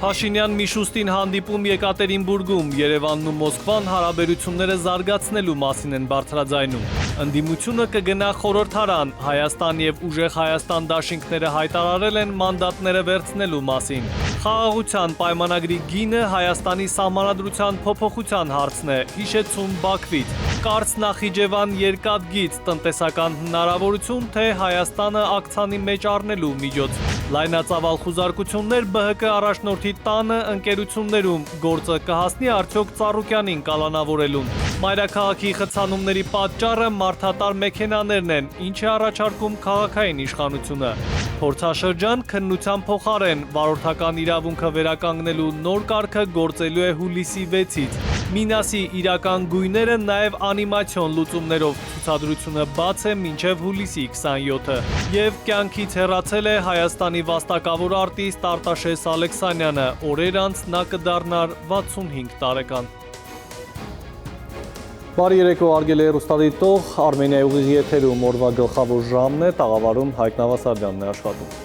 Փաշինյան Միշուստին հանդիպում Եկատերինբուրգում, Երևանն ու Մոսկվան հարաբերությունները զարգացնելու մասին են բարձրաձայնում։ Ընդդիմությունը կգնա խորհրդարան, Հայաստան եւ ուժեղ Հայաստան դաշինքները հայտարարել են մանդատները վերցնելու մասին։ Խաղաղության պայմանագրի գինը Հայաստանի սահմանադրության փոփոխության հարցն է, հիշեցում Բաքվից։ Կարծ Նախիջևան երկաթգիծ տնտեսական հնարավորություն, թե Հայաստանը ակցանի մեջ առնելու միջոց։ Լայնածավալ խուզարկություններ ԲՀԿ առաջնորդի տանը ընկերություններում գործը կհասնի արդյոք Ծառուկյանին կալանավորելուն։ Մայրաքաղաքի խցանումների պատճառը մարդատար մեքենաներն են, ինչ է առաջարկում քաղաքային իշխանությունը։ Փորձաշրջան քննության փոխարեն վարորդական իրավունքը վերականգնելու նոր կարգը գործելու է հուլիսի 6-ից։ Մինասի իրական գույները նաև անիմացիոն լուծումներով ցուցադրությունը բաց է մինչև հուլիսի 27-ը։ Եվ կյանքից հեռացել է Հայաստանի վաստակավոր արտիստ Արտաշես Ալեքսանյանը, օրեր անց նա կդառնար 65 տարեկան։ Բարի երեկո, արգել է հեռուստադիտող, Արմենիայի ուղիղ եթերում օրվա գլխավոր ժամն է, տաղավարում Հայկ Նավասարյանն է աշխատում։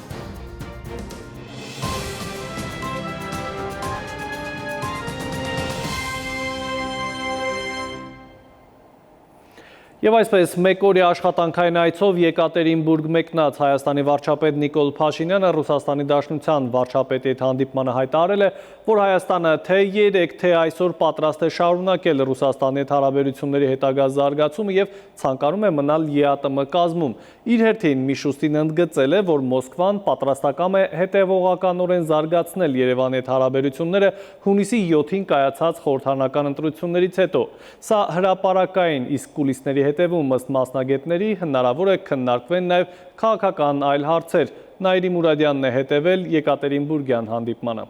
Եվ այսպես մեկօրյա աշխատանքային այցով Եկատերինբուրգ մեկնած Հայաստանի վարչապետ Նիկոլ Փաշինյանը Ռուսաստանի Դաշնության վարչապետի հետ հանդիպմանը հայտարարել է, որ Հայաստանը թե երեկ, թե այսօր պատրաստ է շարունակել Ռուսաստանի հետ հարաբերությունների հետագա զարգացումը եւ ցանկանում է մնալ ԵԱՏՄ կազմում։ Իր հերթին Միշուստին ընդգծել է, որ Մոսկվան պատրաստակամ է հետևողականորեն զարգացնել Երևանի հետ հարաբերությունները հունիսի 7-ին կայացած խորհրդարանական ընտրություններից հետո։ Սա հրապարակային, իսկ կուլիսների հետևում ըստ մասնագետների հնարավոր է քննարկվեն նաև քաղաքական այլ հարցեր։ Նայիրի Մուրադյանն է հետևել Եկատերինբուրգյան հանդիպմանը։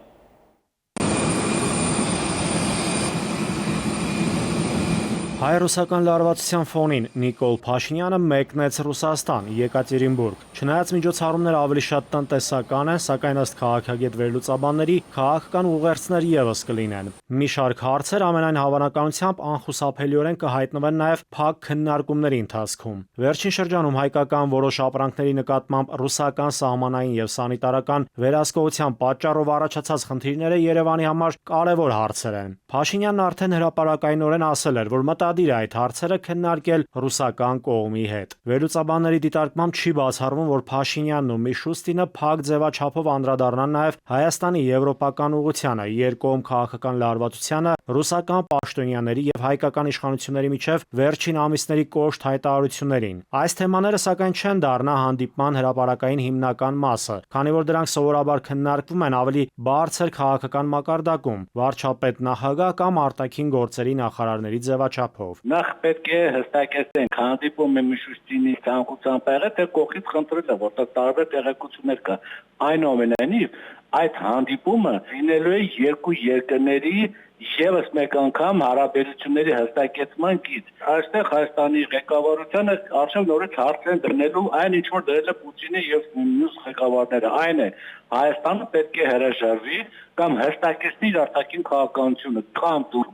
Հայ-ռուսական լարվածության ֆոնին Նիկոլ Փաշինյանը մեկնեց Ռուսաստան, Եկատերինբուրգ։ Չնայած միջոցառումները ավելի շատ տնտեսական են, սակայն ըստ քաղաքագետ վերլուծաբանների քաղաքական ուղերձներ եւս կլինեն։ Մի շարք հարցեր ամենայն հավանականությամբ անխուսափելիորեն կհայտնվեն նաեւ փակ քննարկումների ընթացքում։ Վերջին շրջանում հայկական որոշ ապրանքների նկատմամբ ռուսական սահմանային եւ սանիտարական վերահսկողության պատճառով առաջացած խնդիրները Երևանի համար կարևոր հարցեր են։ Փաշինյանն արդեն հրապարակայինորեն ասել էր, որ մտադիր է այդ հարցերը քննարկել ռուսական կողմի հետ։ Վերլուծաբանների դիտարկմամբ չի բացառվում, որ Փաշինյանն ու Միշուստինը փակ ձևաչափով անդրադառնան նաև Հայաստանի եվրոպական ուղղությանը, երկկողմ քաղաքական լարվածությանը, ռուսական պաշտոնյաների եւ հայկական իշխանությունների միջև վերջին ամիսների կոշտ հայտարարություններին։ Այս թեմաները սակայն չեն դառնա հանդիպման հրապարակային հիմնական մասը, քանի որ դրանք սովորաբար քննարկվում են ավելի բարձր քաղաքական մակարդակում, վարչապետ նախագահ կամ արտաքին գործերի նախարարների ձևաչափով։ Նախ պետք է հստակեցնենք հանդիպումը Միշուստինի ցանկությամբ եղել, թե կողքից խնդրել է, որտեղ տարբեր տեղեկություններ կա։ Այնուամենայնիվ այդ հանդիպումը լինելու է երկու երկրների եւս մեկ անգամ հարաբերությունների հստակեցման գիծ։ Այստեղ Հայաստանի ղեկավարությանը արդեն նորից հարց են դնելու այն, ինչ որ դրել է Պուտինը եւ մյուս ղեկավարները։ Այն է, Հայաստանը պետք է հրաժարվի կամ հստակեցնի իր արտաքին քաղաքականությունը, կամ դու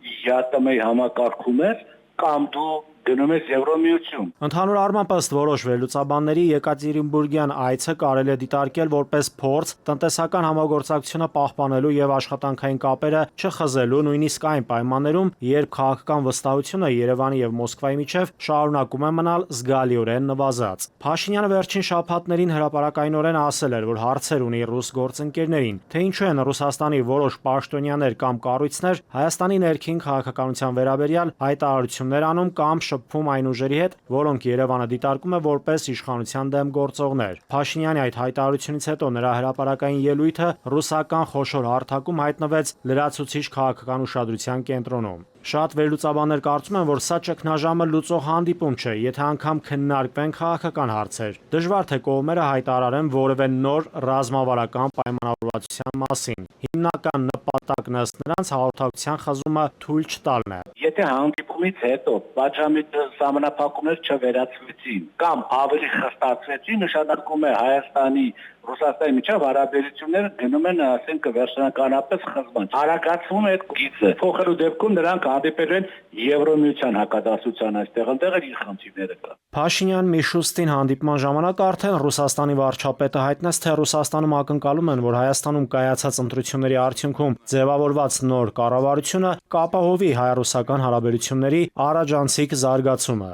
ԵԱՏՄ-ի համակարգում ես, կամ դու գնում ես Եվրոմիություն։ Ընդհանուր առմամբ ըստ որոշ վերլուծաբանների Եկատերինբուրգյան այցը կարելի է դիտարկել որպես փորձ տնտեսական համագործակցությունը պահպանելու եւ աշխատանքային կապերը չխզելու, նույնիսկ այն պայմաններում, երբ քաղաքական վստահությունը Երևանի եւ Մոսկվայի միջև շարունակում է մնալ զգալիորեն նվազած։ Փաշինյանը վերջին շաբաթներին հրապարակայինորեն ասել էր, որ հարցեր ունի ռուս գործընկերներին, թե ինչու են Ռուսաստանի որոշ պաշտոնյաներ կամ կառույցներ Հայաստանի ներքին քաղաքականության վերաբերյալ հայտարարություններ անում կամ շփվում այն ուժերի հետ, որոնք Երևանը դիտարկում է որպես իշխանության դեմ գործողներ։ Փաշինյանի այդ հայտարարությունից հետո նրա հրապարակային ելույթը ռուսական խոշոր հարթակում հայտնվեց լրացուցիչ քաղաքական ուշադրության կենտրոնում։ Շատ վերլուծաբաններ կարծում են, որ սա ճգնաժամը լուծող հանդիպում չէ, եթե անգամ քննարկվեն քաղաքական հարցեր։ Դժվար թե կողմերը հայտարարեն որևէ նոր ռազմավարական պայմանավորվածության մասին։ Հիմնական նպատակն ըստ նրանց հաղորդակցության խզումը թույլ չտալն է։ Եթե հանդիպումից հետո պատժամի սահմանափակումներ չվերացվեցին կամ ավելի խստացվեցին, նշանակում է Հայաստանի Ռուսաստանի միջև հարաբերությունները գնում են, ասենք, վերջնականապես խզման։ Արագացվում է այդ գիծը։ Փոխելու դեպքում նրանք հանդիպել են Եվրոմիության հակադասության այստեղ ընդեղ իր խնդիրները կա։ Փաշինյան Միշուստին հանդիպման ժամանակ արդեն Ռուսաստանի վարչապետը հայտնեց, թե Ռուսաստանում ակնկալում են, որ Հայաստանում կայացած ընտրությունների արդյունքում ձևավորված նոր կառավարությունը կապահովի հայ-ռուսական հարաբերությունների առաջանցիկ զարգացումը։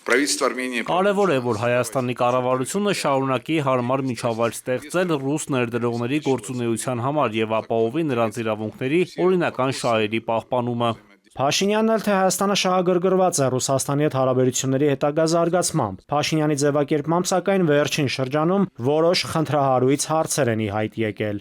Կարևոր է, որ Հայաստանի կառավարությունը շարունակի հարմար միջավայր ստեղծել ռուս ներդրողների գործունեության համար եւ ապահովի նրանց իրավունքների օրինական շահերի պահպանումը։ Փաշինյանն էլ թե Հայաստանը շահագրգռված է Ռուսաստանի հետ հարաբերությունների հետագա զարգացմամբ։ Փաշինյանի ձևակերպմամբ, սակայն վերջին շրջանում որոշ խնդրահարույց հարցեր են ի հայտ եկել։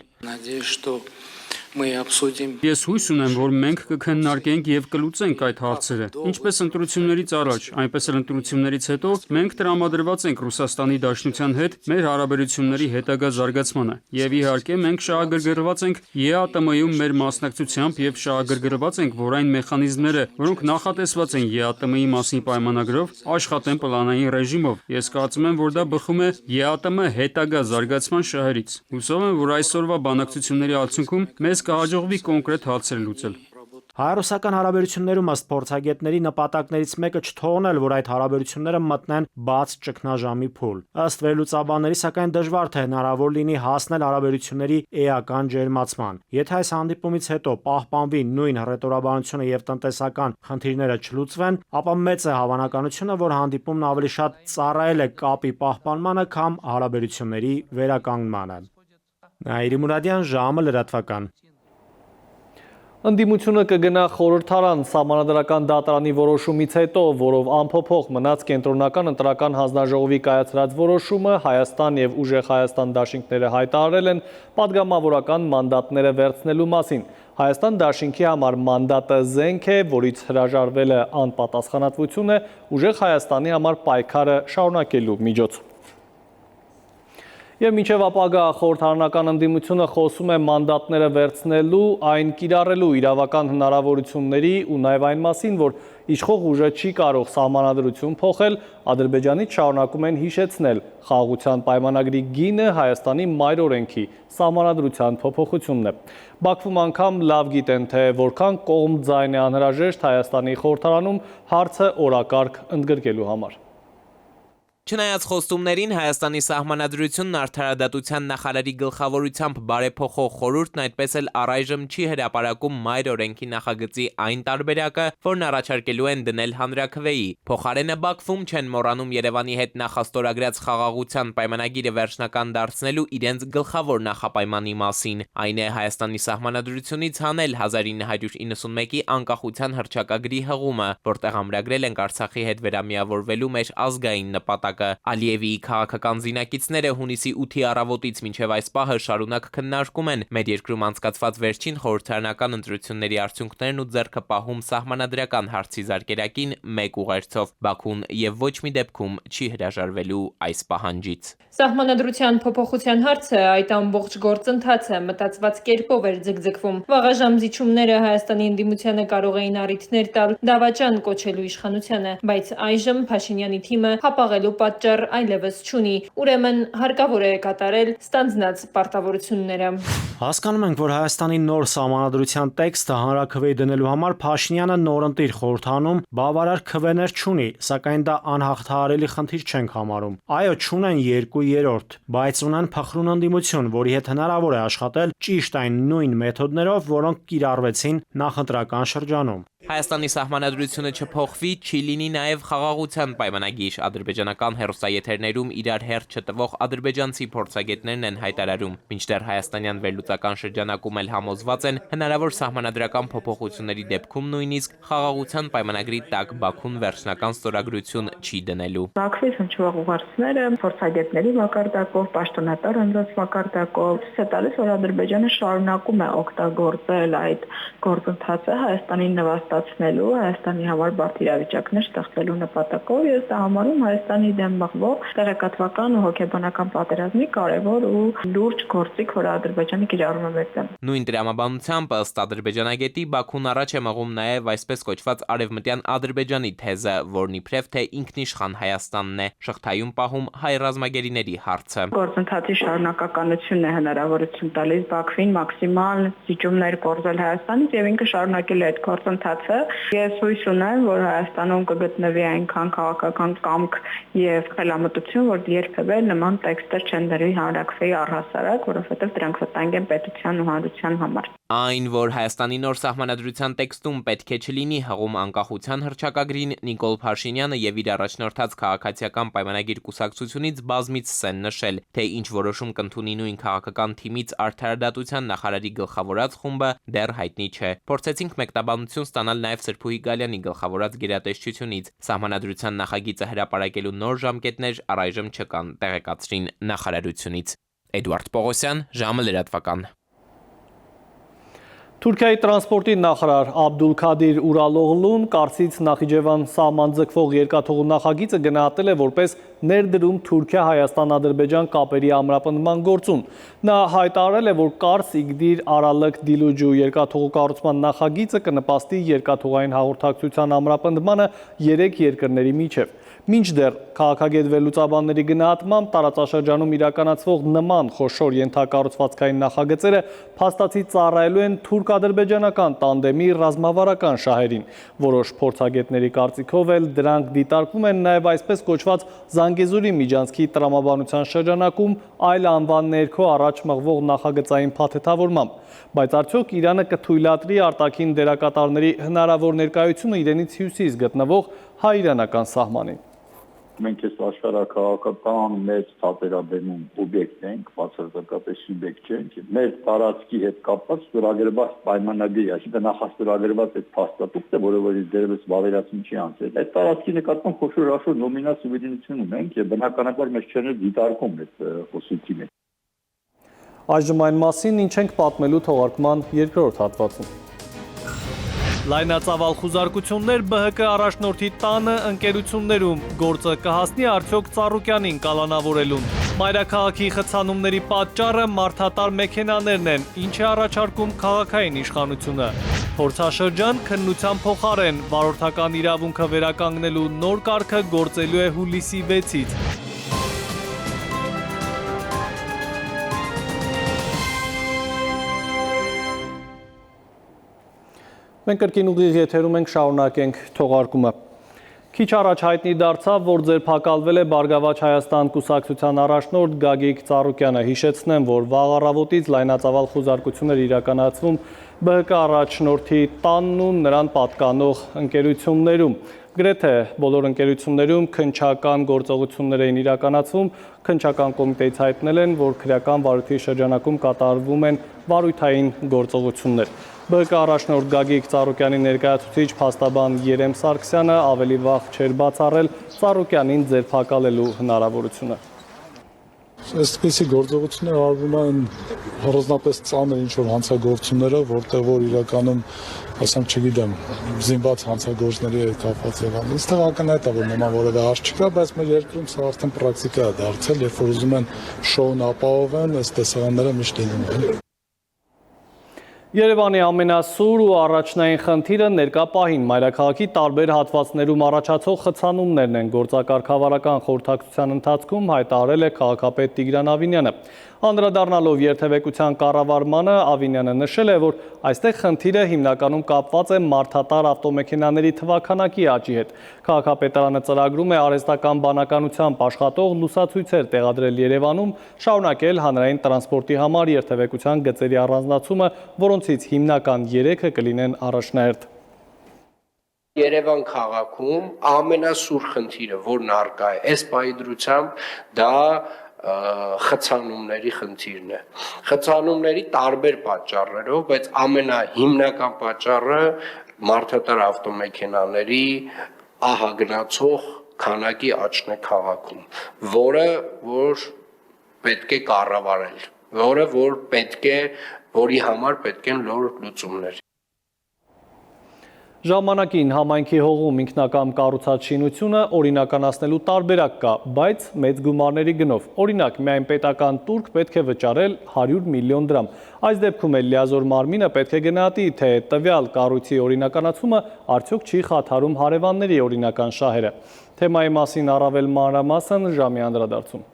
Ես հույս ունեմ, որ մենք կքննարկենք եւ կլուծենք այդ հարցերը։ Ինչպես ընտրություններից առաջ, այնպես էլ ընտրություններից հետո մենք տրամադրված ենք Ռուսաստանի Դաշնության հետ մեր հարաբերությունների հետագա զարգացմանը։ Եվ իհարկե մենք շահագրգռված ենք ԵԱՏՄ-ում մեր մասնակցությամբ եւ շահագրգռված ենք, որ այն մեխանիզմները, որոնք նախատեսված են ԵԱՏՄ-ի մասին պայմանագրով, աշխատեն պլանային ռեժիմով։ Ես կարծում եմ, որ դա բխում է ԵԱՏՄ հետագա զարգացման շահերից։ Հուսով եմ, որ այսօրվա բանակցությունների արդյունքում մեզ կհաջողվի կոնկրետ հարցեր լուծել։ Հայ-ռուսական հարաբերություններում ըստ փորձագետների նպատակներից մեկը չթողնել, որ այդ հարաբերությունները մտնեն բաց ճգնաժամի փուլ։ Ըստ վերլուծաբանների, սակայն դժվար թե հնարավոր լինի հասնել հարաբերությունների էական ջերմացման։ Եթե այս հանդիպումից հետո պահպանվի նույն հռետորաբանությունը եւ տնտեսական խնդիրները չլուծվեն, ապա մեծ է հավանականությունը, որ հանդիպումն ավելի շատ ծառայել է կապի պահպանմանը, քան հարաբերությունների վերականգնմանը։ Նաիրի Մուրադյան, ժամը լրատվական։ Ընդդիմությունը կգնա խորհրդարան սահմանադրական դատարանի որոշումից հետո, որով անփոփոխ մնաց կենտրոնական ընտրական հանձնաժողովի կայացրած որոշումը, Հայաստան եւ Ուժեղ Հայաստան դաշինքները հայտարարել են պատգամավորական մանդատները վերցնելու մասին։ Հայաստան դաշինքի համար մանդատը զենք է, որից հրաժարվել է անպատասխանատվությունը Ուժեղ Հայաստանի համար պայքարը շարունակելու միջոցով։ Եվ մինչև ապագա խորհրդարանական ընդդիմությունը խոսում է մանդատները վերցնելու, այն կիրառելու իրավական հնարավորությունների ու նաև այն մասին, որ իշխող ուժը չի կարող սահմանադրություն փոխել, Ադրբեջանից շարունակում են հիշեցնել խաղաղության պայմանագրի գինը Հայաստանի մայր օրենքի սահմանադրության փոփոխությունն է։ Բաքվում անգամ լավ գիտեն, թե որքան կողմ ձայն է անհրաժեշտ Հայաստանի խորհրդարանում հարցը օրակարգ ընդգրկելու համար։ Չնայած խոստումներին Հայաստանի սահմանադրությունն արդարադատության նախարարի գլխավորությամբ բարեփոխող խորհուրդն այդպես էլ առայժմ չի հրապարակում մայր օրենքի նախագծի այն տարբերակը, որն առաջարկելու են դնել հանրաքվեի։ Փոխարենը Բաքվում չեն մոռանում Երևանի հետ նախաստորագրած խաղաղության պայմանագիրը վերջնական դարձնելու իրենց գլխավոր նախապայմանի մասին։ Այն է Հայաստանի սահմանադրությունից հանել 1991-ի անկախության հռչակագրի հղումը, որտեղ ամրագրել ենք Արցախի հետ վերամիավորվելու մեր ազգային նպատակը։ Ալիևի քաղաքական զինակիցները հունիսի 8-ի առավոտից մինչև այս պահը շարունակ քննարկում են մեր երկրում անցկացված վերջին խորհրդարանական ընտրությունների արդյունքներն ու ձեռքը պահում սահմանադրական հարցի զարկերակին մեկ ուղերձով։ Բաքուն եւ ոչ մի դեպքում չի հրաժարվելու այս պահանջից։ Սահմանադրության փոփոխության հարցը այդ ամբողջ գործընթացը մտածված կերպով էր ձգձգվում։ Վաղաժամ զիջումները Հայաստանի ընդդիմությանը կարող էին առիթներ տալ դավաճան կոչելու իշխանությանը, բայց այժմ Փաշինյանի թիմը հապաղելու պատճառ այլևս չունի, ուրեմն հարկավոր է կատարել ստանձնած պարտավորությունները։ Հասկանում ենք, որ Հայաստանի նոր սահմանադրության տեքստը հանրաքվեի դնելու համար Փաշինյանը նորընտիր խորհրդանում բավարար քվեներ չունի, սակայն դա անհաղթահարելի խնդիր չենք համարում։ Այո, չունեն 2/3, բայց ունեն փխրուն ընդդիմություն, որի հետ հնարավոր է աշխատել ճիշտ այն նույն մեթոդներով, որոնք կիրառվեցին նախընտրական շրջանում։ Հայաստանի սահմանադրությունը չփոխվի, չի լինի նաև խաղաղության պայմանագիր։ Ադրբեջանական հեռուստաեթերներում իրար հերթ չտվող ադրբեջանցի փորձագետներն են հայտարարում, մինչդեռ հայաստանյան վերլուծական շրջանակում էլ համոզված են հնարավոր սահմանադրական փոփոխությունների դեպքում նույնիսկ խաղաղության պայմանագրի տակ Բաքուն վերջնական ստորագրություն չի դնելու։ Բաքվի հնչող ուղերձները փորձագետների մակարդակով, պաշտոնատար անձանց մակարդակով ցույց է տալիս, որ Ադրբեջանը շարունակում է օգտագործել այդ գործընթացը Հայաստանի նվաստի բարդացնելու, Հայաստանի համար բարդ իրավիճակներ ստեղծելու նպատակով ես դա համարում Հայաստանի դեմ մղվող տեղեկատվական ու հոգեբանական պատերազմի կարևոր ու լուրջ գործիք, որը Ադրբեջանը կիրառում է մեր դեմ։ Նույն տրամաբանությամբ ըստ ադրբեջանագետի Բաքուն առաջ է մղում նաև այսպես կոչված արևմտյան Ադրբեջանի թեզը, որն իբրև թե ինքնիշխան Հայաստանն է, շղթայում պահում հայ ռազմագերիների հարցը։ Գործընթացի շարունակականությունն է հնարավորություն տալիս Բաքվին մաքսիմալ զիջումներ կորզել Հայաստանից եւ ինքը շարունակել է այդ գործընթացը։ Ես հույս ունեմ, որ Հայաստանում կգտնվի այնքան քաղաքական կամք եւ խելամտություն, որ երբևէ նման տեքստեր չեն դրվի հանրակրվեի առհասարակ, որովհետեւ դրանք վտանգ են պետության ու հանրության համար։ Այն, որ Հայաստանի նոր սահմանադրության տեքստում պետք է չլինի հղում անկախության հռչակագրին, Նիկոլ Փաշինյանը եւ իր առաջնորդած քաղաքացիական պայմանագիր կուսակցությունից բազմիցս են նշել, թե ինչ որոշում կընդունի նույն քաղաքական թիմից արդարադատության նախարարի գլխավորած խումբը դեռ հայտնի չէ։ Փորձեցինք մեկնաբանություն ստանալ նաեւ Սրփուհի Գալյանի գլխավորած գերատեսչությունից։ Սահմանադրության նախագիծը հրապարակելու նոր ժամկետներ առայժմ չկան, տեղեկացրին նախարարությունից։ Էդուարդ Պողոսյան, ժամը լրատվական։ Թուրքիայի տրանսպորտի նախարար Աբդուլքադիր Ուրալօղլուն կարծից Նախիջևան սահման ձգվող երկաթուղու նախագիծը գնահատել է որպես ներդրում Թուրքիա-Հայաստան-Ադրբեջան կապերի ամրապնդման գործում։ Նա հայտարարել է, որ Կարս-Իգդիր-Արալք-Դիլուջու երկաթուղու կառուցման նախագիծը կնպաստի երկաթուղային հաղորդակցության ամրապնդմանը երեք երկրների միջև։ Մինչդեռ քաղաքագետ վերլուծաբանների գնահատմամբ տարածաշրջանում իրականացվող նման խոշոր ենթակառուցվածքային նախագծերը փաստացի ծառայելու են թուրք-ադրբեջանական տանդեմի ռազմավարական շահերին։ Որոշ փորձագետների կարծիքով էլ դրանք դիտարկվում են նաև այսպես կոչված Զանգեզուրի միջանցքի տրամաբանության շրջանակում այլ անվան ներքո առաջ մղվող նախագծային փաթեթավորմամբ։ Բայց արդյոք Իրանը կթույլատրի արտաքին դերակատարների հնարավոր ներկայությունը իրենից հյուսիս գտնվող հայ-իրանական սահմանին։ Մենք այս աշխարհակաղակական մեծ թատերաբեմում օբյեկտ ենք, բացարձակապես սուբյեկտ չենք։ Մեր տարածքի հետ կապված ստորագրված պայմանագրի, այսինքն նախաստորագրված այդ փաստաթուղթը, որը որ դերևս վավերացում չի անցել, այդ տարածքի նկատմամբ խոշոր նոմինալ սուվերենություն ունենք եւ բնականաբար մեզ չեն դիտարկում այդ խոսույցի մեջ։ Այժմ այն մասին, ինչ ենք պատմելու թողարկման երկրորդ հատվածում։ Լայնածավալ խուզարկություններ ԲՀԿ առաջնորդի տանը ընկերություններում գործը կհասնի արդյոք Ծառուկյանին կալանավորելուն։ Մայրաքաղաքի խցանումների պատճառը մարդատար մեքենաներն են, ինչ է առաջարկում քաղաքային իշխանությունը։ Փորձաշրջան քննության փոխարեն վարորդական իրավունքը վերականգնելու նոր կարգը գործելու է հուլիսի 6-ից։ Մենք կրկին ուղիղ եթերում ենք, շարունակենք թողարկումը։ Քիչ առաջ հայտնի դարձավ, որ ձերբակալվել է Բարգավաճ Հայաստան կուսակցության առաջնորդ Գագիկ Ծառուկյանը։ Հիշեցնեմ, որ վաղ առավոտից լայնածավալ խուզարկություններ իրականացվում ԲՀԿ առաջնորդի տանն ու նրան պատկանող ընկերություններում։ Գրեթե բոլոր ընկերություններում քննչական գործողություններ էին իրականացվում, քննչական կոմիտեից հայտնել են, որ քրեական վարույթի շրջանակում կատարվում են վարույթային գործողություններ։ ԲՀԿ առաջնորդ Գագիկ Ծառուկյանի ներկայացուցիչ փաստաբան Երեմ Սարգսյանը ավելի վաղ չէր բացառել Ծառուկյանին ձերբակալելու հնարավորությունը։ Այսպիսի գործողություններ արվում են առանձնապես ծանր ինչ-որ հանցագործությունները, որտեղ որ իրականում, ասենք չգիտեմ, զինված հանցագործների հետ կապված եղան։ Այստեղ ակնհայտ է, որ նման որևէ հարց չկա, բայց մեր երկրում սա արդեն պրակտիկա է դարձել, երբ որ ուզում են շոուն ապահովեն, այս տեսարանները միշտ լինում են։ Երևանի ամենասուր ու առաջնային խնդիրը ներկա պահին մայրաքաղաքի տարբեր հատվածներում առաջացող խցանումներն են, գործակարգավարական խորհրդակցության ընթացքում հայտարարել է քաղաքապետ Տիգրան Ավինյանը։ Անդրադառնալով երթևեկության կառավարմանը, Ավինյանը նշել է, որ այստեղ խնդիրը հիմնականում կապված է մարդատար ավտոմեքենաների թվաքանակի աճի հետ։ Քաղաքապետարանը ծրագրում է արհեստական բանականությամբ աշխատող լուսացույցեր տեղադրել Երևանում, շարունակել հանրային տրանսպորտի համար երթևեկության գծերի առանձնացումը, որոնցից հիմնական 3-ը կլինեն առաջնահերթ։ Երևան քաղաքում ամենասուր խնդիրը, որն առկա է, այս պահի դրությամբ դա խցանումների խնդիրն է։ Խցանումների տարբեր պատճառներով, բայց ամենահիմնական պատճառը մարդատար ավտոմեքենաների ահագնացող քանակի աճն է քաղաքում, որ պետք է կառավարել, որի համար պետք են նոր լուծումներ։ Ժամանակին համայնքի հողում ինքնակամ կառուցած շինությունը օրինականացնելու տարբերակ կա, բայց մեծ գումարների գնով։ Օրինակ, միայն պետական տուրք պետք է վճարել 100 միլիոն դրամ։ Այս դեպքում էլ լիազոր մարմինը պետք է գնահատի, թե տվյալ կառույցի օրինականացումը արդյոք չի խաթարում հարևանների օրինական շահերը։ Թեմայի մասին առավել մանրամասն ժամի անդրադարձում։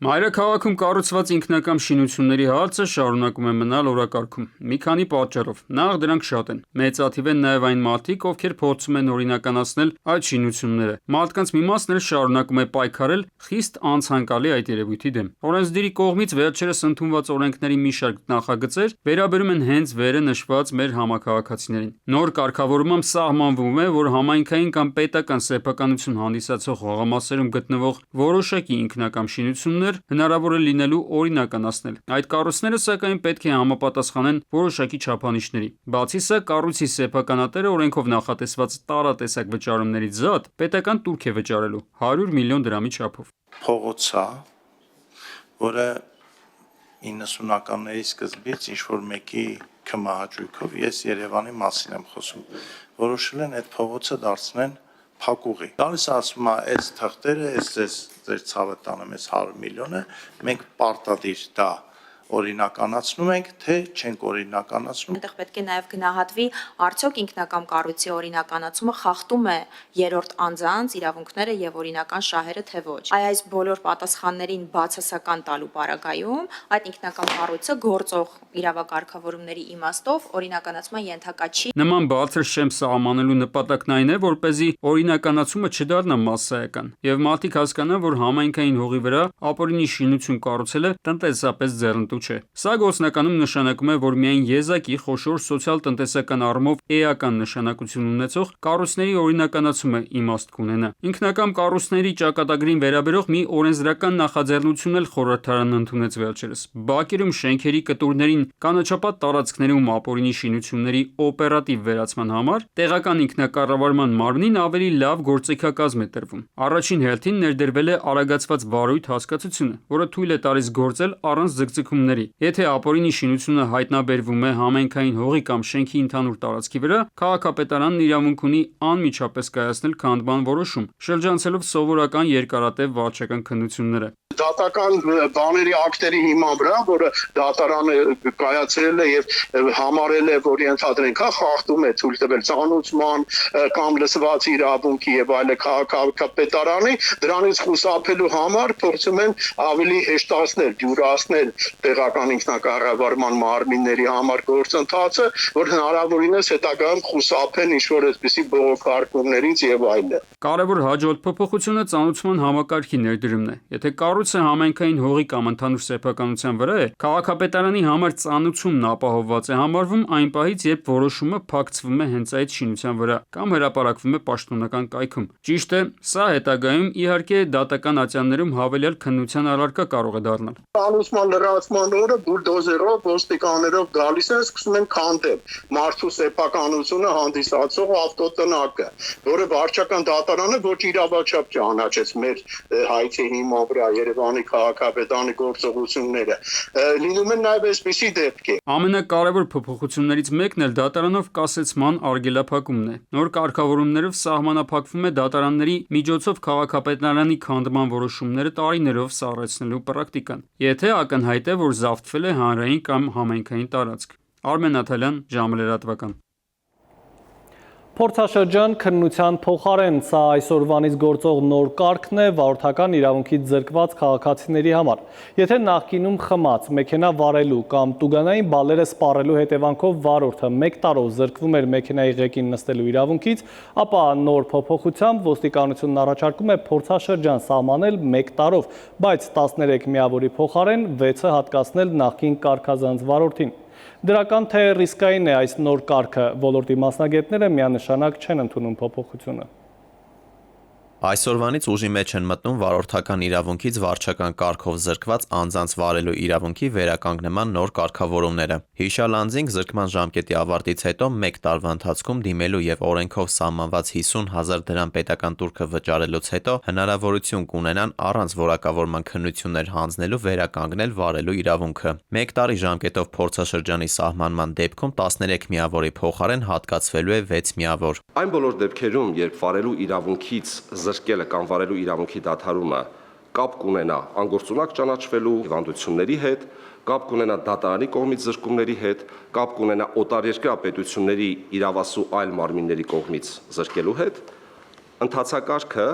Մայրաքաղաքում կառուցված ինքնակամ շինությունների հարցը շարունակում է մնալ օրակարգում։ Մի քանի պատճառով։ Նախ դրանք շատ են։ Մեծաթիվ են նաև այն մարդիկ, ովքեր փորձում են օրինականացնել այդ շինությունները։ Մարդկանց մի մասն էլ շարունակում է պայքարել խիստ անցանկալի այդ երևույթի դեմ։ Օրենսդիրի կողմից վերջերս ընդունված օրենքների մի շարք նախագծեր վերաբերում են հենց վերը նշված մեր համաքաղաքացիներին։ Նոր կարգավորումով սահմանվում է, որ համայնքային կամ պետական սեփականություն հանդիսացող հողամասերում գտնվող որոշակի ինքնակամ շինություններ հնարավոր է լինելու օրինականացնել։ Այդ կառույցները սակայն պետք է համապատասխանեն որոշակի չափանիշների։ Բացի սա, կառույցի սեփականատերը օրենքով նախատեսված տարատեսակ վճարումներից զատ պետական տուրք է վճարելու 100 միլիոն դրամի չափով։ Փողոցա, որը 90-ականների սկզբից ինչ-որ մեկի կմահաճույքով, ես Երևանի մասին եմ խոսում, որոշել են այդ փողոցը դարձնեն փակուղի։ Գալիս ասում է, այս թղթերը, ձեր ցավը տանեմ, այս 100 միլիոնը, մենք պարտադիր դա օրինականացնում ենք, թե չենք օրինականացնում։ Այնտեղ պետք է նաև գնահատվի, արդյոք ինքնակամ կառույցի օրինականացումը խախտում է երրորդ անձանց իրավունքները եւ օրինական շահերը, թե ոչ։ Այս բոլոր պատասխաններին բացասական տալու պարագայում այդ ինքնակամ կառույցը գործող իրավակարգավորումների իմաստով օրինականացման ենթակա չի։ Նման բարձր շեմ սահմանելու նպատակն այն է, որպեսզի օրինականացումը չդառնա մասսայական, եւ մարդիկ հասկանան, որ համայնքային հողի վրա ապօրինի շինություն կառուցելը տնտեսապես ձեռնտու չէ։ Սա գործնականում նշանակում է, որ միայն եզակի խոշոր սոցիալ-տնտեսական առումով էական նշանակություն ունեցող կառույցների օրինականացումը իմաստ կունենա։ Ինքնակամ կառույցների ճակատագրին վերաբերող մի օրենսդրական նախաձեռնություն էլ խորհրդարանն ընդունեց վերջերս։ Բակերում շենքերի կտուրներին կանաչապատ տարածքներում ապօրինի շինությունների օպերատիվ վերացման համար տեղական ինքնակառավարման մարմնին ավելի լավ գործիքակազմ է տրվում։ Առաջին հերթին ներդրվել է արագացված վարույթ հասկացությունը, որը թույլ է տալիս գործել առանց ձգձգումների։ Եթե ապօրինի շինությունը հայտնաբերվում է համայնքային հողի կամ շենքի ընդհանուր տարածքի վրա, քաղաքապետարանն իրավունք ունի անմիջապես կայացնել քանդման որոշում, շրջանցելով սովորական երկարատև վարչական քննությունները։ Դատական բաների ակտերի հիման վրա, որը դատարանը կայացրել է եւ համարել է, որ ենթադրենք խախտում է թույլ տվել ծանուցման կամ լսված իրավունքի եւ այլ քաղաքապետարանի, դրանից խուսափելու համար փորձում են ավելի հեշտացնել, դյուրացնել տեղական ինքնակառավարման մարմինների համար գործընթացը, որ հնարավորինս հետագայում խուսափեն ինչ-որ այսպիսի բողոքարկումներից եւ այլն։ Կարևոր հաջորդ փոփոխությունը ծանուցման համակարգի ներդրումն է։ Եթե կառույցը համայնքային հողի կամ ընդհանուր սեփականության վրա է, քաղաքապետարանի համար ծանուցումն ապահովված է համարվում այն պահից, երբ որոշումը փակցվում է հենց այդ շինության վրա կամ հրապարակվում է պաշտոնական կայքում։ Ճիշտ է, սա հետագայում իհարկե դատական ատյաններում հավելյալ քննության առարկա կարող է դառնալ։ Ծանուցման լրացման օրը բուլդոզերով, ոստիկաներով գալիս են, սկսում են քանդել մարդու սեփականությունը հանդիսացող ավտոտնակը, որը վարչական դատարանը ոչ իրավաչափ ճանաչեց մեր հայցի հիման վրա Երևանի քաղաքապետարանի գործողությունները։ Լինում են նաև այսպիսի դեպքեր։ Ամենակարևոր փոփոխություններից մեկն էլ դատարանով կասեցման արգելափակումն է։ Նոր կարգավորումներով սահմանափակվում է դատարանների միջոցով քաղաքապետարանի քանդման որոշումները տարիներով սառեցնելու պրակտիկան, եթե ակնհայտ է, որ զավթվել է հանրային կամ համայնքային տարածք։ Արմեն Աթալյան, ժամլրատվական։ Փորձաշրջան քննության փոխարեն սա այսօրվանից գործող նոր կարգն է վարորդական իրավունքից զրկված քաղաքացիների համար։ Եթե նախկինում խմած մեքենա վարելու կամ տուգանային բալերը սպառելու հետևանքով վարորդը 1 տարով զրկվում էր մեքենայի ղեկին նստելու իրավունքից, ապա նոր փոփոխությամբ ոստիկանությունն առաջարկում է փորձաշրջան սահմանել 1 տարով, բայց 13 միավորի փոխարեն 6-ը հատկացնել նախկին կարգազանց վարորդին։ Դրական թե ռիսկային է այս նոր կարգը, ոլորտի մասնագետները միանշանակ չեն ընդունում փոփոխությունը։ Այսօրվանից ուժի մեջ են մտնում վարորդական իրավունքից վարչական կարգով զրկված անձանց վարելու իրավունքի վերականգնման նոր կարգավորումները։ Հիշյալ անձինք զրկման ժամկետի ավարտից հետո 1 տարվա ընթացքում դիմելու եւ օրենքով սահմանված 50,000 դրամ պետական տուրքը վճարելուց հետո հնարավորություն կունենան առանց որակավորման քննություններ հանձնելու վերականգնել վարելու իրավունքը։ 1 տարի ժամկետով փորձաշրջանի սահմանման դեպքում 13 միավորի փոխարեն հատկացվելու է 6 միավոր։ Այն բոլոր դեպքերում, երբ վարելու իրավունքից զրկելը կամ վարելու իրավունքի դադարումը կապ կունենա անգործունակ ճանաչվելու հիվանդությունների հետ, կապ կունենա դատարանի կողմից զրկումների հետ, կապ կունենա օտարերկրյա պետությունների իրավասու այլ մարմինների կողմից զրկելու հետ, ընթացակարգը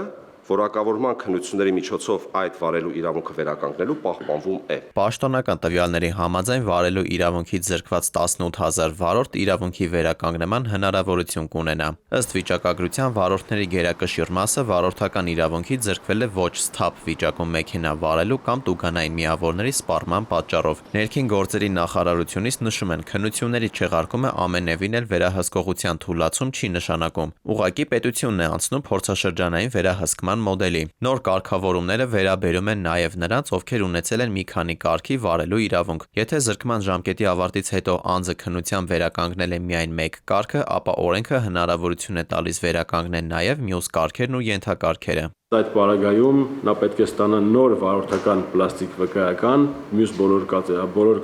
որակավորման քննությունների միջոցով այդ վարելու իրավունքը վերականգնելու պահպանվում է։ Պաշտոնական տվյալների համաձայն վարելու իրավունքից զրկված 18,000 վարորդ իրավունքի վերականգնման հնարավորություն կունենա։ Ըստ վիճակագրության վարորդների գերակշիռ մասը վարորդական իրավունքից զրկվել է ոչ սթափ վիճակում մեքենա վարելու կամ տուգանային միավորների սպառման պատճառով։ Ներքին գործերի նախարարությունից նշում են, քննությունների չեղարկումը ամենևին էլ վերահսկողության թուլացում չի նշանակում։ Ուղղակի պետությունն է անցնում փորձաշրջանային վերահսկման մոդելի։ Նոր կարգավորումները վերաբերում են նաև նրանց, ովքեր ունեցել են մի քանի կարգի վարելու իրավունք։ Եթե զրկման ժամկետի ավարտից հետո անձը քննությամբ վերականգնել է միայն 1 կարգը, ապա օրենքը հնարավորություն է տալիս վերականգնել նաև մյուս կարգերն ու ենթակարգերը։ Այդ պարագայում նա պետք է ստանա նոր վարորդական պլաստիկ վկայական, մյուս բոլոր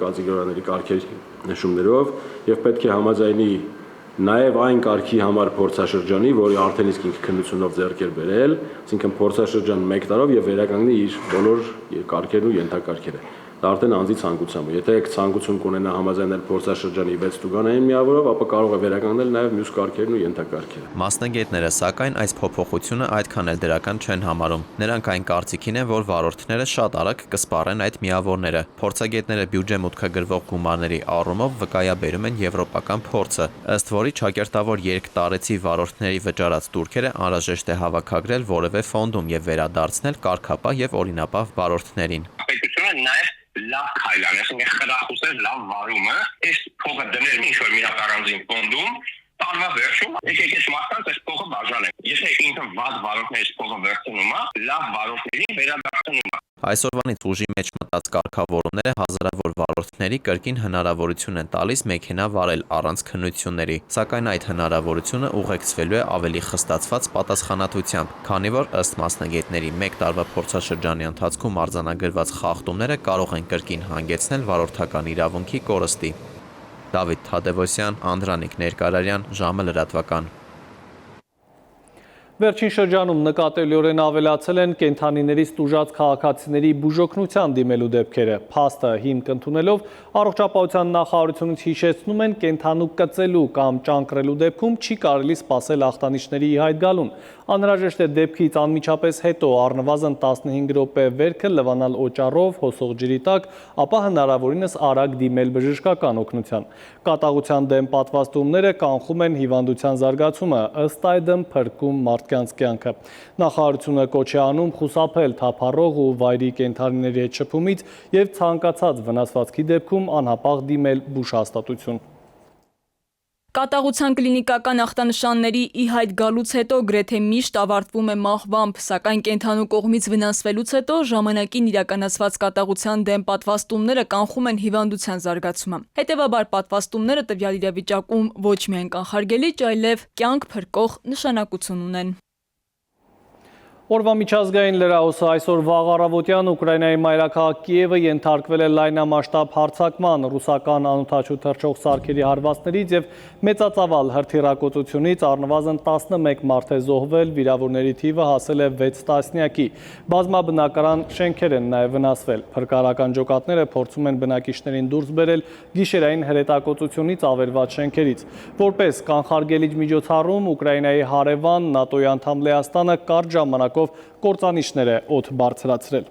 կատեգորիաների կարգերի նշումներով եւ պետք է համաձայնի նաև այն կարգի համար փորձաշրջանի, որի արդեն իսկ ինքը քննությունով ձեռք էր բերել, այսինքն փորձաշրջան 1 տարով եւ վերականգնի իր բոլոր կարգերն ու ենթակարգերը։ Դա արդեն անձի ցանկությամբ է։ Եթե ցանկություն կունենա համաձայնել փորձաշրջանի 6 տուգանային միավորով, ապա կարող է վերականգնել նաև մյուս կարգերն ու ենթակարգերը։ Մասնագետները, սակայն, այս փոփոխությունը այդքան էլ դրական չեն համարում։ Նրանք այն կարծիքին են, որ վարորդները շատ արագ կսպառեն այդ միավորները։ Փորձագետները բյուջե մուտքագրվող գումարների առումով վկայաբերում են եվրոպական փորձը, ըստ որի ճակերտավոր երկտարեցի վարորդների վճարած տուրքերը անհրաժեշտ է հավաքագրել որևէ ֆոնդում եւ վերադարձնել կարգապահ եւ օրինապահ վարորդներին։ Լավ քայլ անել, այսինքն խրախուսել լավ վարումը, այս փողը դնել ինչ-որ մի առանձին ֆոնդում, տարվա վերջում եկեք այս մարդկանց այս փողը բաժանենք։ Եթե ինքը վատ վարորդներից փողը վերցնում է, լավ վարորդներին վերադարձնում է։ Այսօրվանից ուժի մեջ մտած կարգավորումները հազարավոր վարորդների կրկին հնարավորություն են տալիս մեքենա վարել առանց քննությունների, սակայն այդ հնարավորությունը ուղեկցվելու է ավելի խստացված պատասխանատվությամբ, քանի որ ըստ մասնագետների 1 տարվա փորձաշրջանի ընթացքում արձանագրված խախտումները կարող են կրկին հանգեցնել վարորդական իրավունքի կորստի։ Դավիթ Թադևոսյան, Անդրանիկ Ներկարարյան, ժամը լրատվական։ Վերջին շրջանում նկատելիորեն ավելացել են կենդանիներից տուժած քաղաքացիների բուժօգնության դիմելու դեպքերը։ Փաստը հիմք ընդունելով առողջապահության նախարարությունից հիշեցնում են կենդանու կծելու կամ ճանկռելու դեպքում չի կարելի սպասել ախտանիշների ի հայտ գալուն։ Անհրաժեշտ է դեպքից անմիջապես հետո առնվազն 15 րոպե վերքը լվանալ օճառով, հոսող ջրի տակ, ապա հնարավորինս արագ դիմել բժշկական օգնության։ Կատաղության դեմ պատվաստումները կանխում են հիվանդության զարգացումը, ըստ այդմ փրկում մարդկանց կյանքը։ Նախարարությունը կոչ է անում խուսափել թափառող ու վայրի կենդանիների հետ շփումից եւ ցանկացած վնասվածքի դեպքում անհապաղ դիմել բուժհաստատություն։ Կատաղության կլինիկական ախտանշանների ի հայտ գալուց հետո գրեթե միշտ ավարտվում է մահվամբ, սակայն կենդանու կողմից վնասվելուց հետո ժամանակին իրականացված կատաղության դեմ պատվաստումները կանխում են հիվանդության զարգացումը։ Հետևաբար պատվաստումները տվյալ իրավիճակում ոչ միայն կանխարգելիչ, այլև կյանք փրկող նշանակություն ունեն։ Օրվա միջազգային լրահոսը այսօր վաղ առավոտյան Ուկրաինայի մայրաքաղաք Կիևը ենթարկվել է լայնամասշտաբ հարձակման, ռուսական անօդաչու թռչող սարքերի հարվածներից եւ մեծածավալ հրթիռակոծությունից առնվազն 11 մարդ է զոհվել, վիրավորների թիվը հասել է 6 տասնյակի։ Բազմաբնակարան շենքեր են նաեւ վնասվել։ Փրկարարական ջոկատները փորձում են բնակիչներին դուրս բերել գիշերային հրետակոծությունից ավերված շենքերից։ Որպես կանխարգելիչ միջոցառում Ուկրաինայի հարևան ՆԱՏՕ-ի անդամ Լեհաստանը կարճ ժամանակ կործանիչներ է օդ բարձրացրել։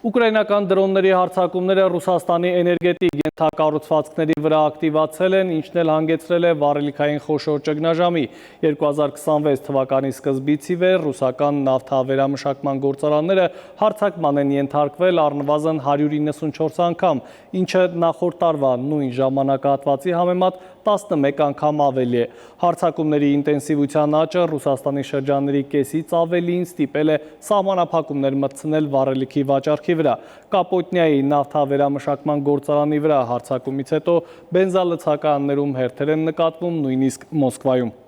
Ուկրաինական դրոնների հարձակումները Ռուսաստանի էներգետիկ ենթակառուցվածքների վրա ակտիվացել են, ինչն էլ հանգեցրել է վառելիքային խոշոր ճգնաժամի։ 2026 թվականի սկզբից ի վեր ռուսական նավթավերամշակման գործարանները հարձակման են ենթարկվել առնվազն 194 անգամ, ինչը նախորդ տարվա նույն ժամանակահատվածի համեմատ 11 անգամ ավելի է։ Հարձակումների ինտենսիվության աճը Ռուսաստանի շրջանների կեսից ավելին ստիպել է սահմանափակումներ մտցնել վառելիքի վաճառքի վրա։ Կապոտնիայի նավթավերամշակման գործարանի վրա հարձակումից հետո բենզալցակայաններում հերթեր են նկատվում, նույնիսկ Մոսկվայում։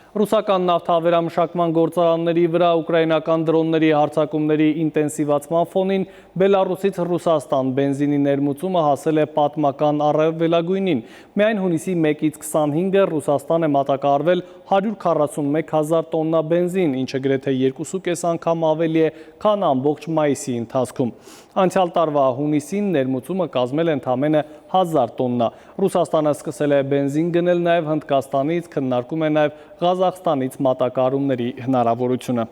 Ռուսական նավթավերամշակման գործարանների վրա ուկրաինական դրոնների հարձակումների ինտենսիվացման ֆոնին Բելարուսից Ռուսաստան բենզինի ներմուծումը հասել է պատմական առավելագույնին։ Միայն հունիսի 1-ից 25-ը Ռուսաստան է մատակարարվել 141,000 տոննա բենզին, ինչը գրեթե 2,5 անգամ ավելի է, քան ամբողջ մայիսի ընթացքում։ Անցյալ տարվա հունիսին ներմուծումը կազմել է ընդամենը 1000 տոննա։ Ռուսաստանը սկսել է բենզին գնել նաև Հնդկաստանից, քննարկում է նաև Ղազախստանից մատակարարումների հնարավորությունը։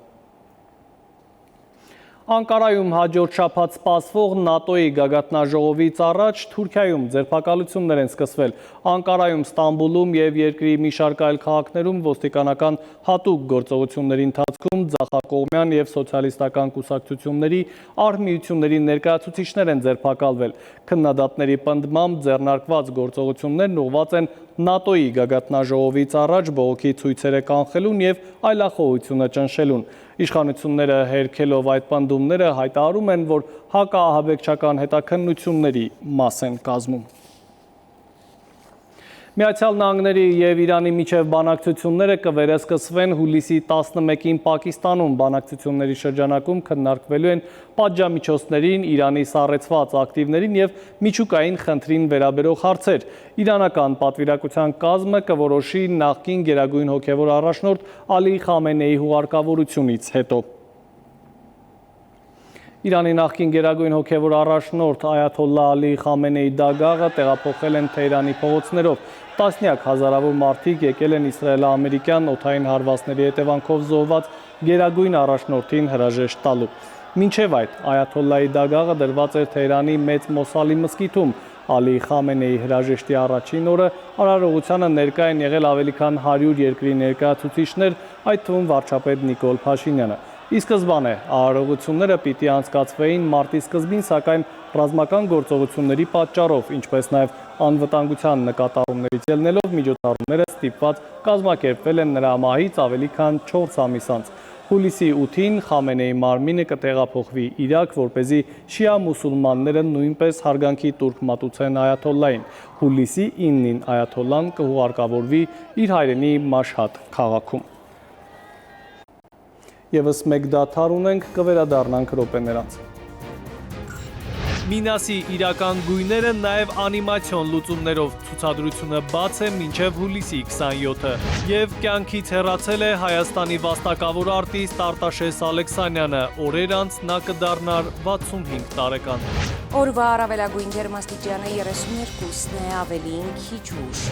Անկարայում հաջորդ շաբաթ սպասվող ՆԱՏՕ-ի գագաթնաժողովից առաջ Թուրքիայում ձերբակալություններ են սկսվել։ Անկարայում, Ստամբուլում և երկրի մի շարք այլ քաղաքներում ոստիկանական հատուկ գործողությունների ընթացքում ձախակողմյան և սոցիալիստական կուսակցությունների արհմիությունների ներկայացուցիչներ են ձերբակալվել։ Քննադատների պնդմամբ ձեռնարկված գործողություններն ուղղված են ՆԱՏՕ-ի գագաթնաժողովից առաջ բողոքի ցույցերը կանխելուն և այլախոհությունը ճնշելուն։ Իշխանությունները հերքելով այդ պնդումները հայտարարում են, որ հակաահաբեկչական հետաքննությունների մաս են կազմում։ Միացյալ Նահանգների և Իրանի միջև բանակցությունները կվերսկսվեն հուլիսի 11-ին Պակիստանում։ Բանակցությունների շրջանակում քննարկվելու են պատժամիջոցներին, Իրանի սառեցված ակտիվներին և միջուկային խնդրին վերաբերող հարցեր։ Իրանական պատվիրակության կազմը կորոշի նախկին գերագույն հոգևոր առաջնորդ Ալի Խամենեի հուղարկավորությունից հետո։ Իրանի նախկին գերագույն հոգևոր առաջնորդ Այաթոլլահ Ալի Խամենեի դագաղը տեղափոխել են Թեհրանի փողոցներով։ Տասնյակ հազարավոր մարդիկ եկել են իսրայելա-ամերիկյան օդային հարվածների հետևանքով զոհված գերագույն առաջնորդին հրաժեշտ տալու։ Մինչև այդ, Այաթոլլահի դագաղը դրված էր Թեհրանի Մեծ Մոսալի մզկիթում։ Ալի Խամենեի հրաժեշտի առաջին օրը արարողությանը ներկա են եղել ավելի քան 100 երկրի ներկայացուցիչներ, այդ թվում վարչապետ Նիկոլ Փաշինյանը։ Ի սկզբանե արարողությունները պիտի անցկացվեին մարտի սկզբին, սակայն ռազմական գործողությունների պատճառով, ինչպես նաև անվտանգության նկատառումներից ելնելով միջոցառումները ստիպված կազմակերպվել են նրա մահից ավելի քան 4 ամիս անց։ Հուլիսի 8-ին Խամենեի մարմինը կտեղափոխվի Իրաք, որպեսզի շիա մուսուլմանները նույնպես հարգանքի տուրք մատուցեն Այաթոլլահին։ Հուլիսի 9-ին Այաթոլլահն կհուղարկավորվի իր հայրենի Մաշհադ քաղաքում։ Եվս մեկ դադար ունենք, կվերադառնանք րոպեներ անց։ Մինասի իրական գույները նաև անիմացիոն լուծումներով ցուցադրությունը բաց է մինչև հուլիսի 27-ը։ Եվ կյանքից հեռացել է Հայաստանի վաստակավոր արտիստ Արտաշես Ալեքսանյանը, օրեր անց նա կդառնար 65 տարեկան։ Օրվա առավելագույն ջերմաստիճանը 32-ն է, ավելին քիչ ուշ։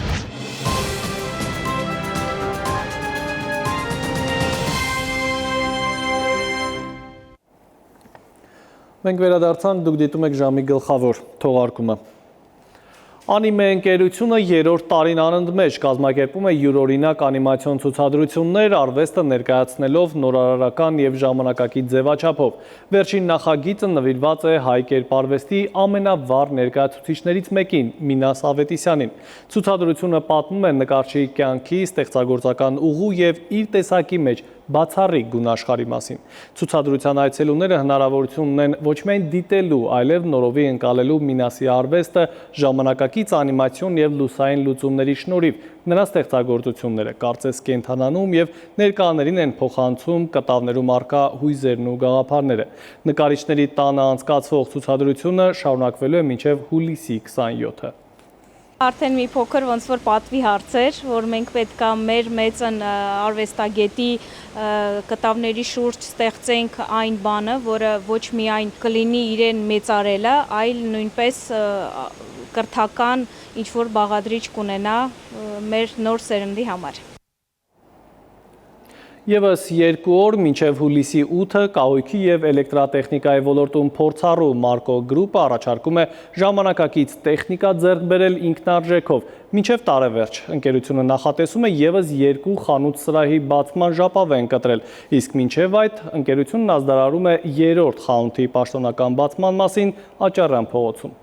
Մենք վերադարձանք, դուք դիտում եք ժամի գլխավոր թողարկումը։ Անիմե ընկերությունը երրորդ տարին անընդմեջ կազմակերպում է յուրօրինակ անիմացիոն ցուցադրություններ, արվեստը ներկայացնելով նորարարական և ժամանակակից ձևաչափով։ Վերջին նախագիծը նվիրված է հայ կերպարվեստի ամենավառ ներկայացուցիչներից մեկին՝ Մինաս Ավետիսյանին։ Ցուցադրությունը պատմում է նկարչի կյանքի, ստեղծագործական ուղու և իր տեսակի մեջ բացառիկ գունաշխարհի մասին։ Ցուցադրության այցելուները հնարավորություն ունեն ոչ միայն դիտելու, այլև նորովի ընկալելու Մինասի արվեստը ժամանակակից անիմացիոն և լուսային լուծումների շնորհիվ։ Նրա ստեղծագործությունները կարծես կենդանանում և ներկաներին են փոխանցում կտավներում առկա հույզերն ու գաղափարները։ Նկարիչների տանը անցկացվող ցուցադրությունը շարունակվելու է մինչև հուլիսի 27-ը։ Արդեն մի փոքր ոնց որ պատվի հարց էր, որ մենք պետքա մեր մեծն արվեստագետի կտավների շուրջ ստեղծենք այն բանը, որը ոչ միայն կլինի իրեն մեծարելը, այլ նույնպես կրթական ինչ-որ բաղադրիչ կունենա մեր նոր սերնդի համար։ Եվս 2 օր մինչև հուլիսի 8-ը կահույքի և էլեկտրատեխնիկայի ոլորտում փորձառու Մարկո գրուպը առաջարկում է ժամանակակից տեխնիկա ձեռք բերել ինքնարժեքով։ Մինչև տարեվերջ ընկերությունը նախատեսում է եւս 2 խանութ սրահի բացման ժապավեն կտրել, իսկ մինչև այդ ընկերությունն ազդարարում է 3-րդ խանութի պաշտոնական բացման մասին Աճարյան փողոցում։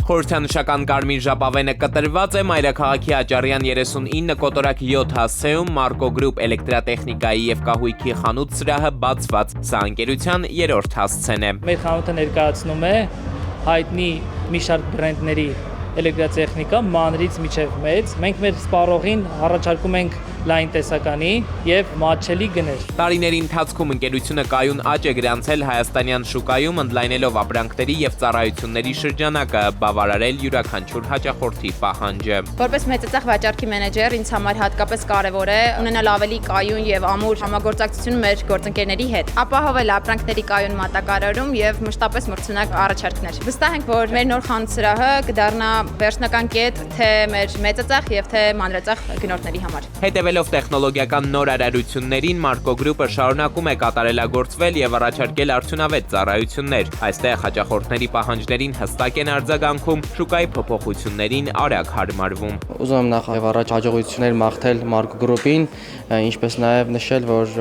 Խորհրդանշական կարմիր ժապավենը կտրված է մայրաքաղաքի Աճարյան 39 կոտորակ 7 հասցեում Մարկո գրուպ էլեկտրատեխնիկայի և կահույքի խանութ սրահը բացված, սա ընկերության 3-րդ հասցեն է։ Մեր խանութը ներկայացնում է հայտնի մի շարք բրենդների էլեկտրատեխնիկա, մանրից մինչև մեծ։ Մենք մեր սպառողին առաջարկում ենք լայն տեսականի և մատչելի գներ։ Տարիների ընթացքում ընկերությունը կայուն աճ է գրանցել հայաստանյան շուկայում, ընդլայնելով ապրանքների և ծառայությունների շրջանակը, բավարարել յուրաքանչյուր հաճախորդի պահանջը։ Որպես մեծածախ վաճառքի մենեջեր ինձ համար հատկապես կարևոր է ունենալ ավելի կայուն և ամուր համագործակցություն մեր գործընկերների հետ, ապահովել ապրանքների կայուն մատակարարում և մշտապես մրցունակ առաջարկներ։ Վստահ ենք, որ մեր նոր խանութ սրահը կդառնա վերջնական կետ թե մեր մեծածախ և թե մանրածախ գնորդների համար։ Հետևելով տեխնոլոգիական նոր արարություններին, Մարկո գրուպը շարունակում է կատարելագործվել և առաջարկել արդյունավետ ծառայություններ։ Այստեղ հաճախորդների պահանջներին հստակ են արձագանքում, շուկայի փոփոխություններին արագ հարմարվում։ Ուզում եմ նախ եւ առաջ հաջողություններ մաղթել Մարկո գրուպին, ինչպես նաև նշել, որ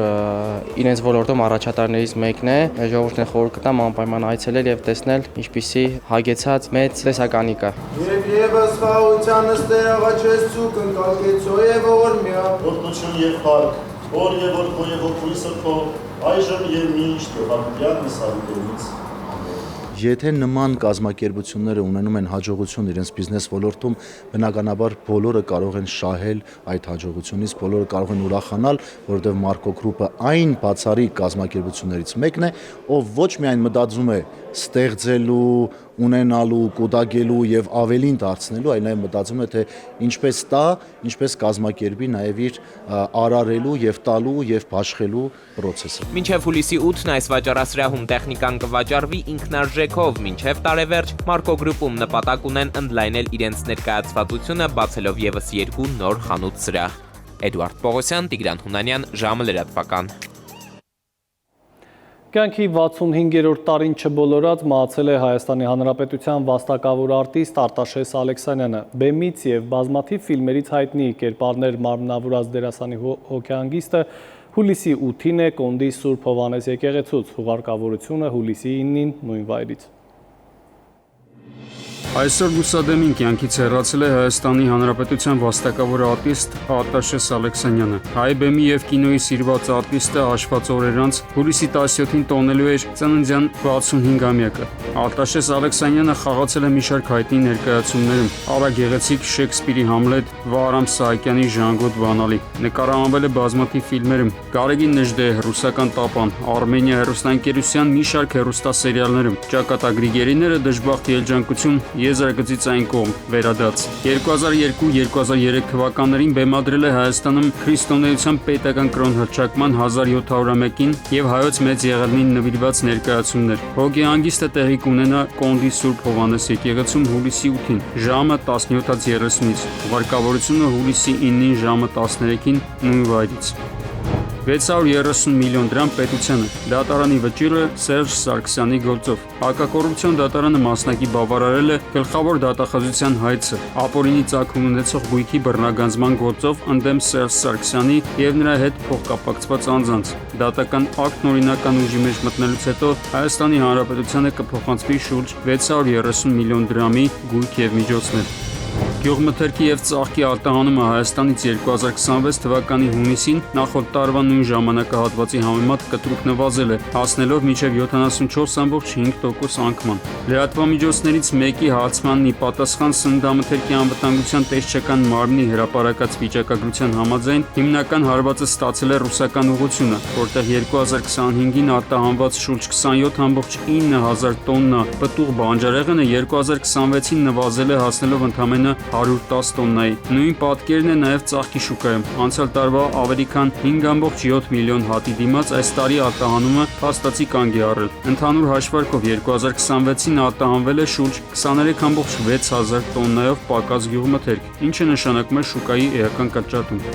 իրենց ոլորտում առաջատարներից մեկն է։ Ժողովուրդին խորհուրդ կտամ անպայման այցելել եւ տեսնել ինչպիսի հագեցած մեծ տեսականի կա։ Եվս խաղությանս տեղաչեցուկ ընկալկեցո եւ որ միա Օրդություն եւ փառք, որ եւ որ քո եւ քույ սրտո, այժմ եւ միշտ Հովանեսյան Սարուկովից։ Եթե նման կազմակերպությունները ունենում են հաջողություն իրենց բիզնես ոլորտում, բնականաբար բոլորը կարող են շահել այդ հաջողությունից, բոլորը կարող են ուրախանալ, որովհետև Մարկո գրուպը այն բացառիկ կազմակերպություններից մեկն է, ով ոչ միայն մտածում է ստեղծելու, ունենալու, կուտակելու եւ ավելին դարձնելու, այլ նաեւ մտածում է թե ինչպես տա, ինչպես կազմակերպի նաեւ իր արարելու եւ տալու եւ բաշխելու process-ը։ Մինչև հուլիսի 8-ն այս վաճառասրահում տեխնիկան կվաճառվի ինքնարժեքով, մինչև տարեվերջ Մարկո գրուպում նպատակ ունեն ընդլայնել իրենց ներկայացվածությունը, բացելով եւս 2 նոր խանութ սրահ։ Էդուարդ Պողոսյան, Տիգրան Հունանյան, ժամը լրատվական։ Կյանքի 65-րդ տարին չբոլորած մահացել է Հայաստանի Հանրապետության վաստակավոր արտիստ Արտաշես Ալեքսանյանը։ Բեմից եւ բազմաթիվ ֆիլմերից հայտնի կերպարներ մարմնավորած դերասանի հոգեհանգիստը հուլիսի 8-ին է Կոնդի Սուրբ Հովհաննես եկեղեցուց, հուղարկավորությունը հուլիսի 9-ին նույն վայրից։ Այսօր լուսադեմին կյանքից հեռացել է Հայաստանի Հանրապետության վաստակավոր արտիստ Արտաշես Ալեքսանյանը։ Հայ բեմի եւ կինոյի սիրված արտիստը հաշված օրեր անց հուլիսի 17-ին տոնելու էր ծննդյան 65-ամյակը։ Արտաշես Ալեքսանյանը խաղացել է մի շարք հայտնի ներկայացումներում՝ Արա Գեղեցիկ, Շեքսպիրի Համլետ, Վահրամ Սահակյանի Ժանգոտ Վանալի։ Նկարահանվել է բազմաթիվ ֆիլմերում՝ Գարեգին Նժդեհ, Ռուսական տապան, Արմենիա հեռուստաընկերության մի շարք հեռուստասերիալներում, Ճակատագրի գերիները, Դժբախտ ելջանկություն, Եզրագծից այն կողմ, Վերադաց։ 2002-2003 թվականներին բեմադրել է Հայաստանում քրիստոնեության պետական կրոն հռչակման 1700-ամյակին եւ հայոց մեծ եղեռնին նվիրված ներկայացումներ։ Հոգեհանգիստը տեղի կունենա Կոնդի Սուրբ Հովհաննես եկեղեցում հուլիսի 8-ին, ժամը 17:30-ից, ուղարկավորությունը հուլիսի 9-ին ժամը 13-ին նույն վայրից։ 630 միլիոն դրամ պետությանը։ Դատարանի վճիռը Սերժ Սարգսյանի գործով։ Հակակոռուպցիոն դատարանը մասնակի բավարարել է գլխավոր դատախազության հայցը ապօրինի ծագում ունեցող գույքի բռնագանձման գործով ընդդեմ Սերժ Սարգսյանի եւ նրա հետ փոխկապակցված անձանց։ Դատական ակտն օրինական ուժի մեջ մտնելուց հետո Հայաստանի Հանրապետությանը կփոխանցվի շուրջ 630 միլիոն դրամի գույք եւ միջոցներ։ Գյուղմթերքի եւ ծաղկի արտահանումը Հայաստանից 2026 թվականի հունիսին նախորդ տարվա նույն ժամանակահատվածի համեմատ կտրուկ նվազել է, հասնելով մինչև 74.5% անկման։ Լրատվամիջոցներից մեկի հարցմանն ի պատասխան սննդամթերքի անվտանգության տեսչական մարմնի հրապարակած վիճակագրության համաձայն հիմնական հարվածը ստացել է ռուսական ուղղությունը, որտեղ 2025-ին արտահանված շուրջ 27.9 հազար տոննա պտուղ բանջարեղենը 2026-ին նվազել է հասնելով ընդամենը 110 տոննայի։ Նույն պատկերն է նաև ծաղկի շուկայում։ Անցյալ տարվա ավելի քան 5.7 միլիոն հատի դիմաց այս տարի արտահանումը փաստացի կանգ է առել։ Ընդհանուր հաշվարկով 2026-ին արտահանվել է շուրջ 23.600 տոննայով պակաս գյուղմթերք, ինչը նշանակում է շուկայի էական կրճատում։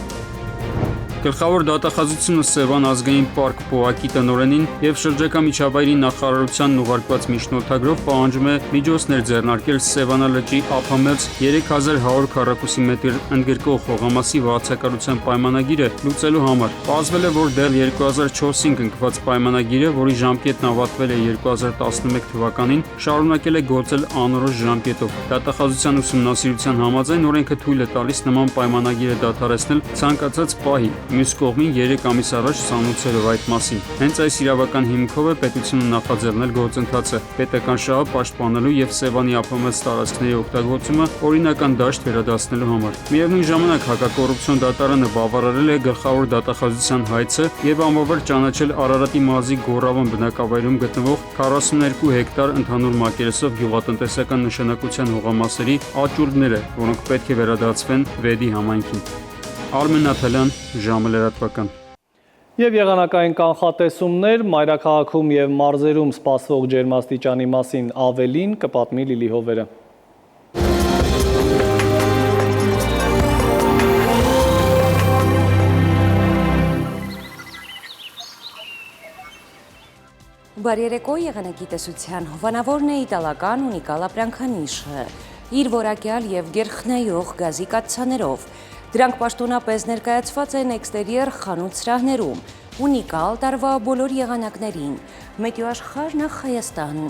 Գլխավոր դատախազությունը Սևան ազգային պարկ ՊՕԱԿ-ի տնօրենին եւ շրջակա միջավայրի նախարարությանն ուղարկված միջնորդագրով պահանջում է միջոցներ ձեռնարկել Սևանա լճի ափամերձ 3100 քառակուսի մետր ընդգրկող հողամասի վարձակալության պայմանագիրը լուծելու համար։ Պարզվել է, որ դեռ 2004-ին կնքված պայմանագիրը, որի ժամկետն ավարտվել է 2011 թվականին, շարունակել է գործել անորոշ ժամկետով։ Դատախազության ուսումնասիրության համաձայն օրենքը թույլ է տալիս նման պայմանագիրը դադարեցնել ցանկացած պահի։ Մյուս կողմին 3 ամիս առաջ ցանուցելով այդ մասին։ Հենց այս իրավական հիմքով է պետությունը նախաձեռնել գործընթացը պետական շահը պաշտպանելու եւ Սևանի ափամերձ տարածքների օգտագործումը օրինական դաշտ վերադարձնելու համար։ Միևնույն ժամանակ հակակոռուպցիոն դատարանը բավարարել է գլխավոր դատախազության հայցը եւ անվավեր ճանաչել Արարատի մարզի Գորավան բնակավայրում գտնվող 42 հեկտար ընդհանուր մակերեսով գյուղատնտեսական նշանակության հողամասերի աճուրդները, որոնք պետք է վերադարձվեն Վեդի համայնքին։ Արմեն Նաթալյան, ժամը լրատվական։ Եվ եղանակային կանխատեսումներ մայրաքաղաքում եւ մարզերում սպասվող ջերմաստիճանի մասին ավելին կպատմի Լիլի Հովերը։ Բարերեկո եղանակի տեսության հովանավորն է իտալական ունիկալ ապրանքանիշը, իր որակյալ եւ գերխնայող գազի կաթսաներով։ Դրանք պաշտոնապես ներկայացված են էքստերիեր խանութ սրահներում, ունիկալ տարվա բոլոր եղանակներին, մետեոաշխարհ նախ Հայաստան։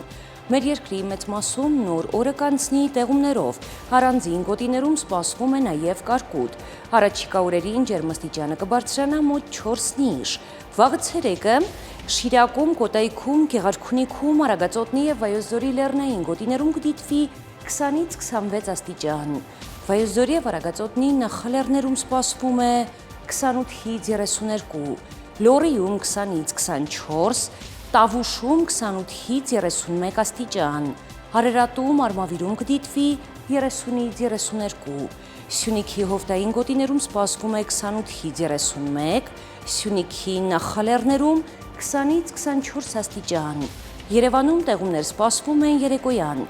Մեր երկրի մեծ մասում նոր օրը կանցնի տեղումներով, առանձին գոտիներում սպասվում է նաև կարկուտ։ Առաջիկա օրերին ջերմաստիճանը կբարձրանա մոտ 4-ից։ Վաղը ցերեկը Շիրակում, Կոտայքում, Գեղարքունիքում, Արագածոտնի եւ Վայոց ձորի լեռնային գոտիներում կդիտվի 20-ից 26 աստիճան։ Վայոց ձորի եւ Արագածոտնի նախալեռներում սպասվում է 28-ից 32, Լոռիում 20-ից 24, Տավուշում 28-ից 31 աստիճան, Հարերատում, Արմավիրում կդիտվի 30-ից 32, Սյունիքի հովտային գոտիներում սպասվում է 28-ից 31, Սյունիքի նախալեռներում 20-ից 24 աստիճան։ Երևանում տեղումներ սպասվում են երեկոյան,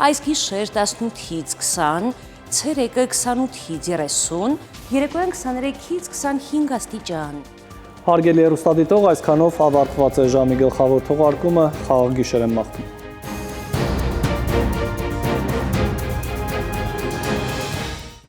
այս գիշեր 18-ից 20, ցերեկը 28-ից 30, երեկոյան 23-ից 25 աստիճան։ Հարգելի հեռուստադիտող, այսքանով ավարտված է ժամի գլխավոր թողարկումը, խաղաղ գիշեր եմ մաղթում։